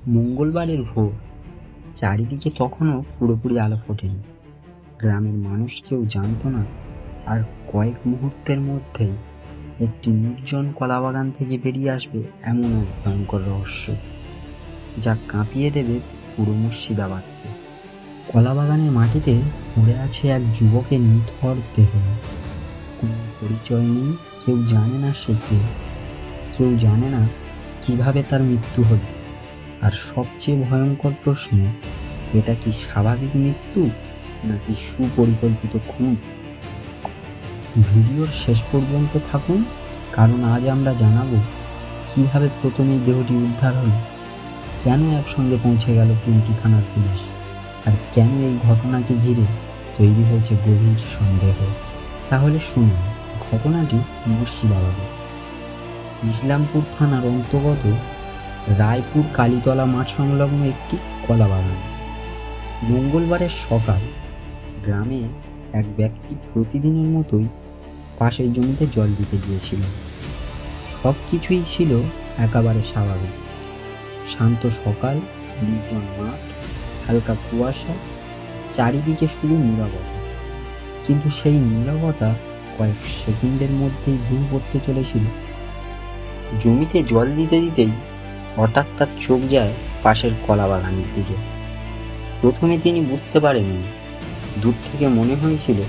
মঙ্গলবারের ভোর, চারিদিকে তখনও পুরোপুরি আলো ফোটেনি। গ্রামের মানুষ কেউ জানতো না, আর কয়েক মুহূর্তের মধ্যেই একটি নির্জন কলাবাগান থেকে বেরিয়ে আসবে এমন এক ভয়ঙ্কর রহস্য, যা কাঁপিয়ে দেবে পুরো মুর্শিদাবাদকে। কলাবাগানের মাটিতে পড়ে আছে এক যুবকের নিথর দেহ। কোনো পরিচয় নেই, কেউ জানে না সে কে, কেউ জানে না কিভাবে তার মৃত্যু হলো। আর সবচেয়ে ভয়ঙ্কর প্রশ্ন, এটা কি স্বাভাবিক মৃত্যু নাকি সুপরিকল্পিত খুন? ভিডিওর শেষ পর্যন্ত থাকুন, কারণ আজ আমরা জানাবো কিভাবে প্রথমেই দেহটি উদ্ধার হলো, কেন একসঙ্গে পৌঁছে গেল 3টি থানার পুলিশ, আর কেন এই ঘটনাকে ঘিরে তৈরি হয়েছে গভীর সন্দেহ। তাহলে শুনুন, ঘটনাটি মুর্শিদাবাদে ইসলামপুর থানার অন্তর্গত রায়পুর কালীতলা মাঠ সংলগ্ন একটি কলাবাগান। মঙ্গলবারের সকাল, গ্রামে এক ব্যক্তি প্রতিদিনের মতোই পাশের জমিতে জল দিতে গিয়েছিলেন। সব কিছুই ছিল একেবারে স্বাভাবিক। শান্ত সকাল, নির্জন মাঠ, হালকা কুয়াশা, চারিদিকে শুধু নীরবতা। কিন্তু সেই নীরবতা কয়েক সেকেন্ডের মধ্যেই ভেঙে পড়তে চলেছিল। জমিতে জল দিতে দিতেই হঠাৎ তার চোখ যায় পাশের কলা বাগানের দিকে। প্রথমে তিনি বুঝতে পারেননি, দূর থেকে মনে হয়েছিল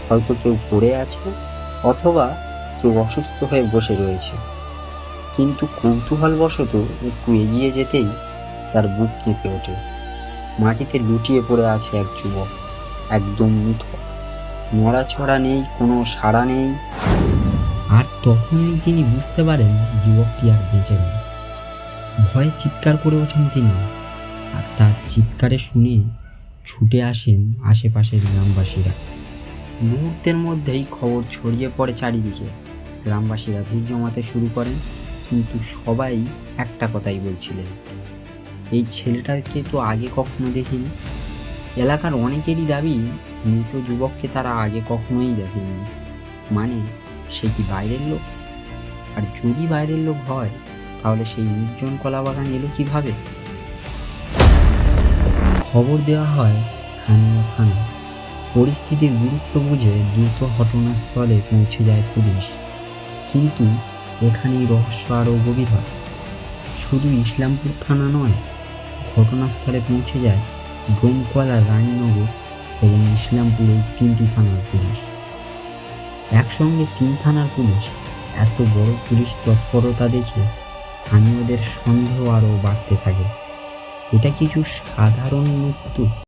হয়তো কেউ পড়ে আছে অথবা কেউ অসুস্থ হয়ে বসে রয়েছে। কিন্তু কৌতূহলবশত একটু এগিয়ে যেতেই তার বুক কেঁপে ওঠে। মাটিতে লুটিয়ে পড়ে আছে এক যুবক, একদম নিথর, নড়াচড়া নেই, কোনো সাড়া নেই। আর তখনই তিনি বুঝতে পারেন যুবকটি আর বেঁচে নেই। ভয়ে চিৎকার করে ওঠেন তিনি, আর তার চিৎকারে শুনে ছুটে আসেন আশেপাশের গ্রামবাসীরা। মুহূর্তের মধ্যেই খবর ছড়িয়ে পড়ে চারিদিকে। গ্রামবাসীরা ভিড় জমাতে শুরু করেন, কিন্তু সবাই একটা কথাই বলছিলেন, এই ছেলেটাকে তো আগে কখনো দেখিনি। এলাকার অনেকেরই দাবি, মৃত যুবককে তারা আগে কখনোই দেখেনি। মানে সে কি বাইরের লোক? আর যদি বাইরের লোক হয়, তাহলে সেই নির্জন কলাবাগান এলো কিভাবে? খবর দেওয়া হয় স্থানীয় থানা। পরিস্থিতির গুরুত্ব বুঝে দ্রুত ঘটনাস্থলে পৌঁছে যায় পুলিশ। কিন্তু এখানেই রহস্য আরও গভীর হয়। শুধু ইসলামপুর থানা নয়, ঘটনাস্থলে পৌঁছে যায় ডোমকলা, রানীনগর এবং ইসলামপুর, এই 3টি থানার পুলিশ। একসঙ্গে 3 থানার পুলিশ। এত বড় পুলিশ তৎপরতা দেখে স্থানীয়দের সন্দেহ আরও বাড়তে থাকে। এটা কিছু সাধারণ মৃত্যু